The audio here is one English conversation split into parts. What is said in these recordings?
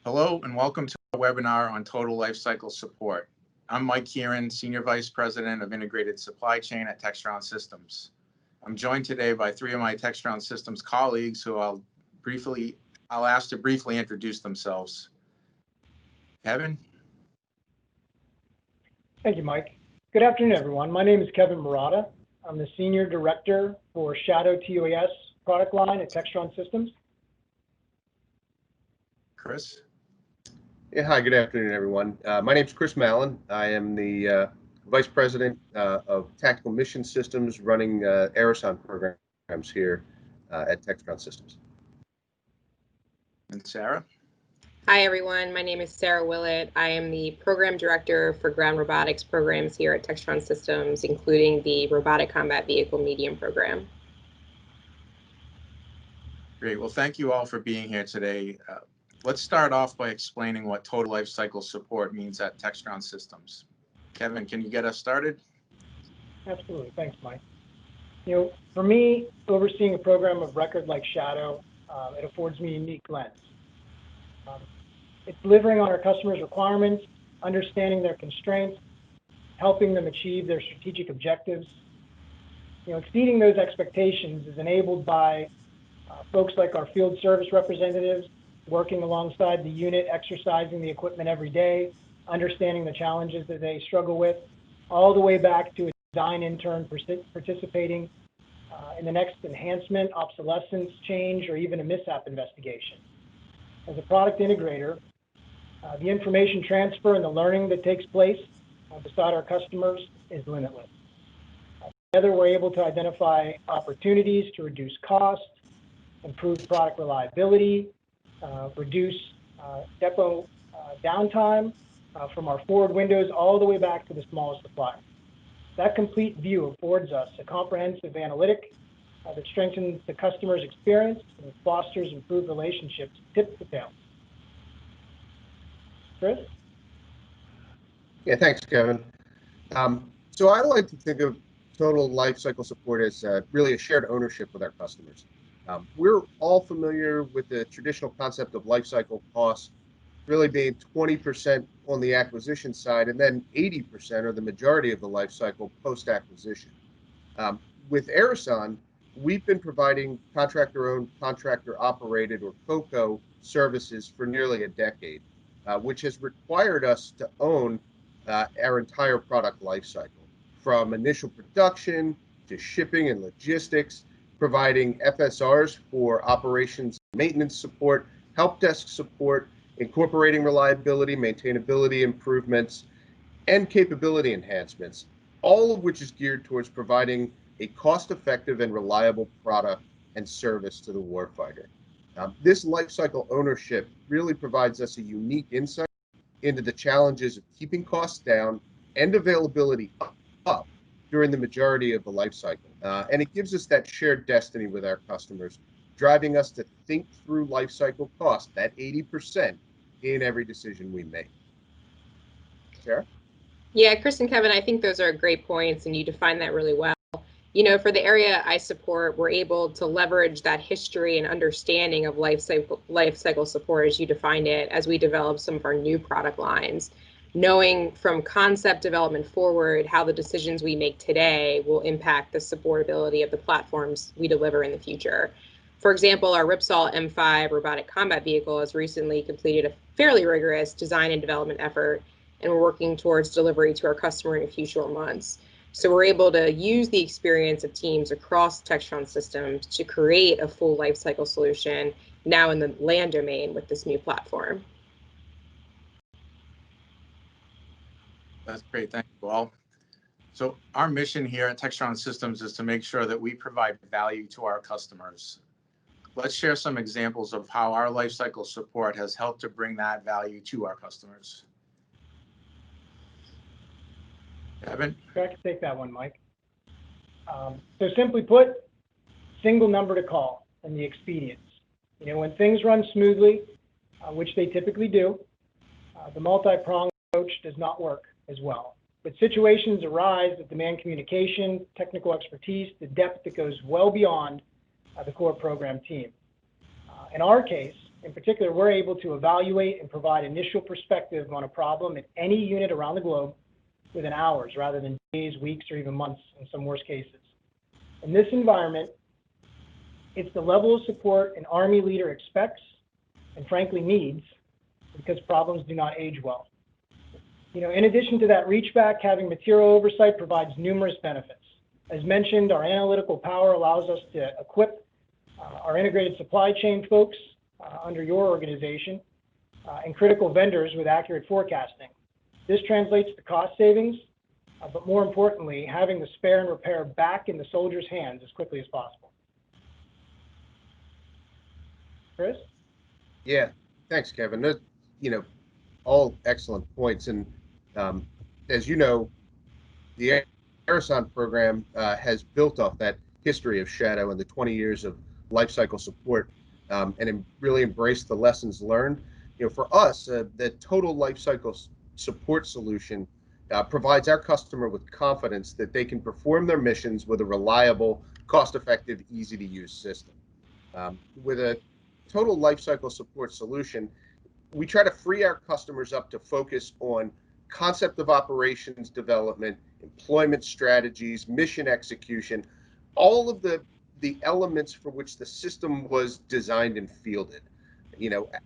Hello and welcome to our webinar on total lifecycle support. I'm Mike Kieran, Senior Vice President of Integrated Supply Chain at Textron Systems. I'm joined today by three of my Textron Systems colleagues who I'll ask to briefly introduce themselves. Kevin? Thank you, Mike. Good afternoon, everyone. My name is Kevin Murata. I'm the Senior Director for Shadow TOAS product line at Textron Systems. Chris? Yeah, hi, good afternoon, everyone. My name is Chris Mallon. I am the Vice President of Tactical Mission Systems running Aerosonde programs here at Textron Systems. And Sarah? Hi, everyone. My name is Sarah Willett. I am the Program Director for Ground Robotics programs here at Textron Systems, including the Robotic Combat Vehicle Medium program. Great. Well, thank you all for being here today. Let's start off by explaining what total lifecycle support means at Textron Systems. Kevin, can you get us started? Absolutely. Thanks, Mike. For me, overseeing a program of record like Shadow, it affords me a unique lens. It's delivering on our customers' requirements, understanding their constraints, helping them achieve their strategic objectives. Exceeding those expectations is enabled by folks like our field service representatives, working alongside the unit, exercising the equipment every day, understanding the challenges that they struggle with, all the way back to a design intern participating in the next enhancement, obsolescence, change, or even a mishap investigation. As a product integrator, the information transfer and the learning that takes place beside our customers is limitless. Together, we're able to identify opportunities to reduce costs, improve product reliability, reduce depot downtime from our forward windows all the way back to the smallest supplier. That complete view affords us a comprehensive analytic that strengthens the customer's experience and fosters improved relationships tip to tail. Chris? Yeah, thanks, Kevin. So I like to think of total lifecycle support as really a shared ownership with our customers. We're all familiar with the traditional concept of lifecycle costs really being 20% on the acquisition side and then 80% or the majority of the lifecycle post-acquisition. With Aerosonde, we've been providing contractor-owned, contractor-operated, or COCO services for nearly a decade, which has required us to own our entire product lifecycle, from initial production to shipping and logistics, providing FSRs for operations and maintenance support, help desk support, incorporating reliability, maintainability improvements, and capability enhancements, all of which is geared towards providing a cost-effective and reliable product and service to the warfighter. This lifecycle ownership really provides us a unique insight into the challenges of keeping costs down and availability up during the majority of the life cycle. And it gives us that shared destiny with our customers, driving us to think through life cycle cost, that 80%, in every decision we make. Sarah? Yeah, Chris and Kevin, I think those are great points, and you define that really well. For the area I support, we're able to leverage that history and understanding of life cycle support, as you defined it, as we develop some of our new product lines, knowing from concept development forward how the decisions we make today will impact the supportability of the platforms we deliver in the future. For example, our Ripsaw M5 robotic combat vehicle has recently completed a fairly rigorous design and development effort, and we're working towards delivery to our customer in a few short months. So we're able to use the experience of teams across Textron Systems to create a full lifecycle solution now in the land domain with this new platform. That's great. Thank you all. So our mission here at Textron Systems is to make sure that we provide value to our customers. Let's share some examples of how our lifecycle support has helped to bring that value to our customers. Kevin? I can take that one, Mike. So simply put, single number to call and the expedience. When things run smoothly, which they typically do, the multi-pronged approach does not work as well. But situations arise that demand communication, technical expertise, the depth that goes well beyond the core program team. In our case, In particular, we're able to evaluate and provide initial perspective on a problem at any unit around the globe within hours rather than days, weeks, or even months in some worst cases. In this environment, it's the level of support an Army leader expects and frankly needs, because problems do not age well. In addition to that reach back, having material oversight provides numerous benefits. As mentioned, our analytical power allows us to equip our integrated supply chain folks under your organization and critical vendors with accurate forecasting. This translates to cost savings, but more importantly, having the spare and repair back in the soldier's hands as quickly as possible. Chris? Yeah, thanks, Kevin. All excellent points. And as you know, the Aerosonde program has built off that history of Shadow and the 20 years of life cycle support, and really embraced the lessons learned. For us, the total life cycle support solution provides our customer with confidence that they can perform their missions with a reliable, cost-effective, easy-to-use system. With a total lifecycle support solution, we try to free our customers up to focus on concept of operations development, employment strategies, mission execution, all of the elements for which the system was designed and fielded.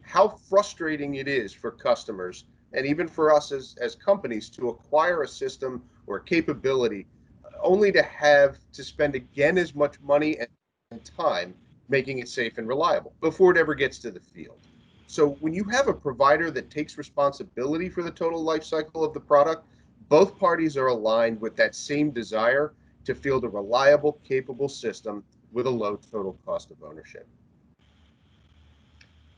How frustrating it is for customers and even for us as companies to acquire a system or a capability only to have to spend again as much money and time making it safe and reliable before it ever gets to the field. So when you have a provider that takes responsibility for the total life cycle of the product, both parties are aligned with that same desire to field a reliable, capable system with a low total cost of ownership.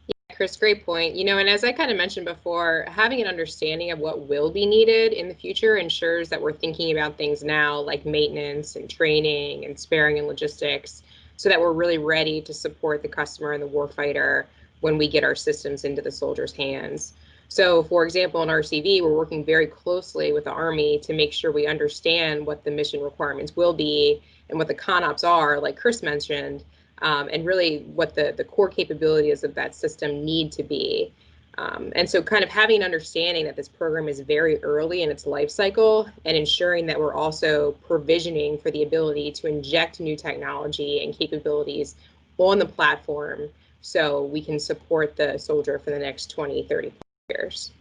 Yeah, Chris, great point. And as I kind of mentioned before, having an understanding of what will be needed in the future ensures that we're thinking about things now like maintenance and training and sparing and logistics, so that we're really ready to support the customer and the warfighter when we get our systems into the soldier's hands. So, for example, in RCV, we're working very closely with the Army to make sure we understand what the mission requirements will be and what the CONOPS are, like Chris mentioned, and really what the core capabilities of that system need to be. And so kind of having an understanding that this program is very early in its life cycle and ensuring that we're also provisioning for the ability to inject new technology and capabilities on the platform so we can support the soldier for the next 20, 30 years.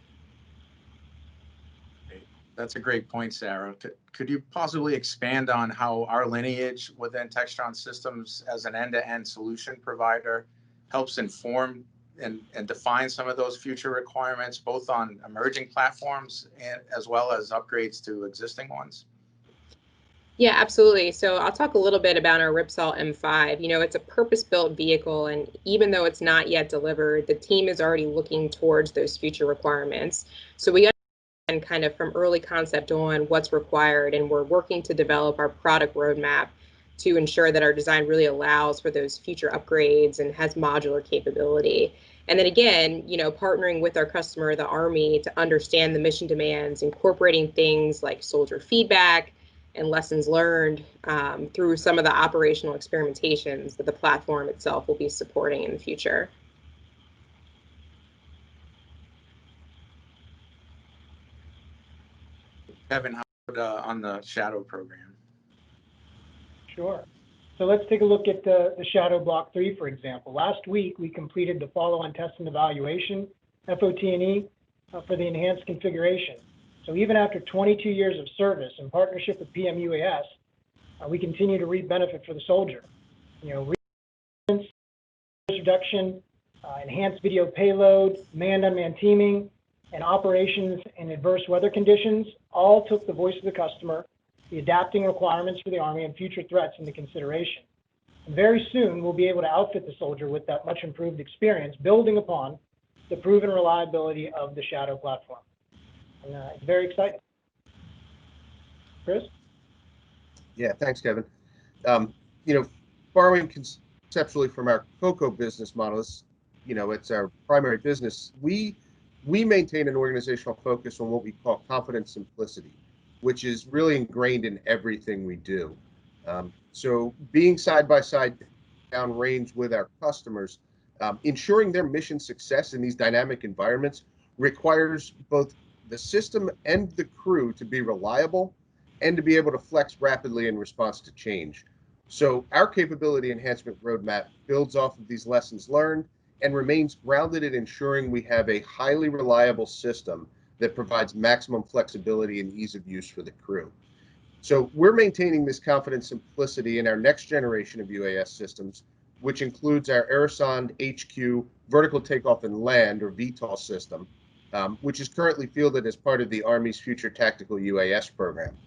That's a great point, Sarah. Could you possibly expand on how our lineage within Textron Systems as an end-to-end solution provider helps inform and define some of those future requirements, both on emerging platforms and as well as upgrades to existing ones? Yeah, absolutely. So I'll talk a little bit about our Ripsaw M5. It's a purpose-built vehicle, and even though it's not yet delivered, the team is already looking towards those future requirements. So we understand kind of from early concept on what's required, and we're working to develop our product roadmap to ensure that our design really allows for those future upgrades and has modular capability. And then again, partnering with our customer, the Army, to understand the mission demands, incorporating things like soldier feedback and lessons learned through some of the operational experimentations that the platform itself will be supporting in the future. Kevin, how about on the Shadow program? Sure. So let's take a look at the Shadow Block 3, for example. Last week, we completed the follow-on test and evaluation, FOT&E, for the enhanced configuration. So even after 22 years of service in partnership with PMUAS, we continue to reap benefit for the soldier. Reduction, enhanced video payload, manned-unmanned teaming, and operations in adverse weather conditions all took the voice of the customer, the adapting requirements for the Army, and future threats into consideration. And very soon, we'll be able to outfit the soldier with that much improved experience, building upon the proven reliability of the Shadow platform. And it's very exciting. Chris? Yeah, thanks, Kevin. Borrowing conceptually from our COCO business model, it's our primary business. We maintain an organizational focus on what we call confident simplicity, which is really ingrained in everything we do. So being side by side downrange with our customers Ensuring their mission success in these dynamic environments requires both the system and the crew to be reliable and to be able to flex rapidly in response to change. So our capability enhancement roadmap builds off of these lessons learned and remains grounded in ensuring we have a highly reliable system that provides maximum flexibility and ease of use for the crew. So we're maintaining this confident simplicity in our next generation of UAS systems, which includes our Aerosonde HQ vertical takeoff and land, or VTOL system, which is currently fielded as part of the Army's Future Tactical UAS program.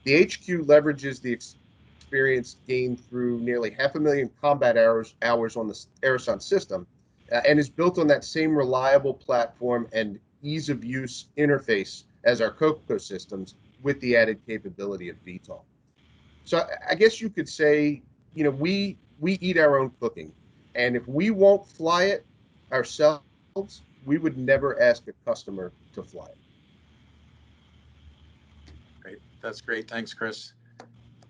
The HQ leverages the experience gained through nearly 500,000 combat hours on the Aerosonde system, and is built on that same reliable platform and ease of use interface as our COCO systems, with the added capability of VTOL. So I guess you could say, we eat our own cooking, and if we won't fly it ourselves, we would never ask a customer to fly it. Great. That's great. Thanks, Chris.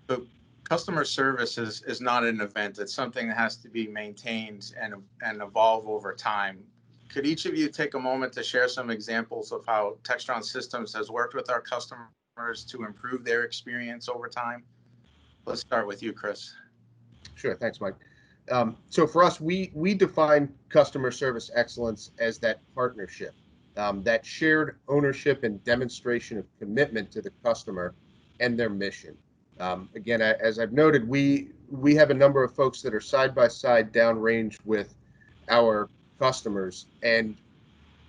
So customer service is not an event. It's something that has to be maintained and evolve over time. Could each of you take a moment to share some examples of how Textron Systems has worked with our customers to improve their experience over time? Let's start with you, Chris. Sure. Thanks, Mike. So for us, we define customer service excellence as that partnership, that shared ownership and demonstration of commitment to the customer and their mission. Again, as I've noted, we have a number of folks that are side by side downrange with our customers, and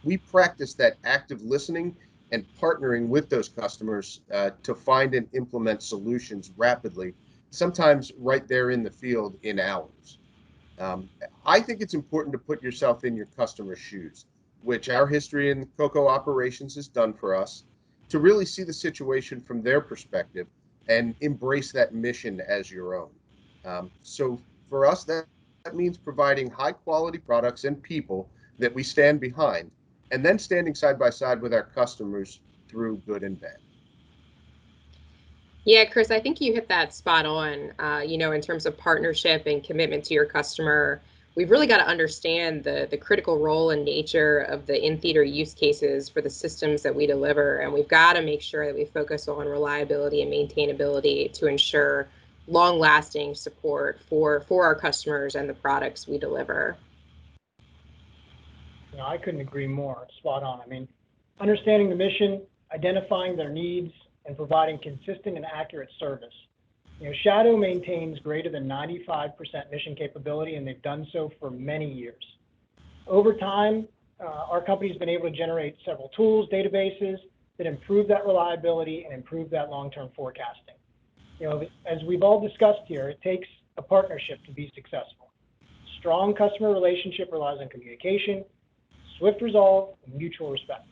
we practice that active listening and partnering with those customers to find and implement solutions rapidly, sometimes right there in the field in hours. I think it's important to put yourself in your customer's shoes, which our history in COCO operations has done for us, to really see the situation from their perspective and embrace that mission as your own. So for us, that means providing high quality products and people that we stand behind, and then standing side by side with our customers through good and bad. Yeah, Chris, I think you hit that spot on. In terms of partnership and commitment to your customer, we've really got to understand the critical role and nature of the in-theater use cases for the systems that we deliver. And we've got to make sure that we focus on reliability and maintainability to ensure long-lasting support for our customers and the products we deliver. I couldn't agree more. Spot on. Understanding the mission, identifying their needs, and providing consistent and accurate service. Shadow maintains greater than 95% mission capability, and they've done so for many years. Over time, our company's been able to generate several tools, databases that improve that reliability and improve that long-term forecasting. As we've all discussed here, it takes a partnership to be successful. Strong customer relationship relies on communication, swift resolve, and mutual respect.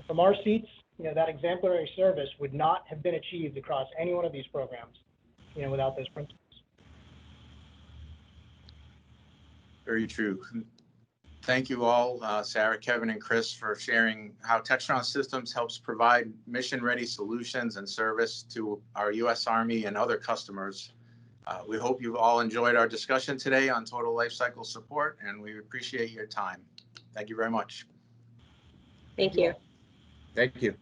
From our seats, that exemplary service would not have been achieved across any one of these programs, without those principles. Very true. Thank you all, Sarah, Kevin, and Chris, for sharing how Textron Systems helps provide mission-ready solutions and service to our U.S. Army and other customers. We hope you've all enjoyed our discussion today on total lifecycle support, and we appreciate your time. Thank you very much. Thank you. Thank you.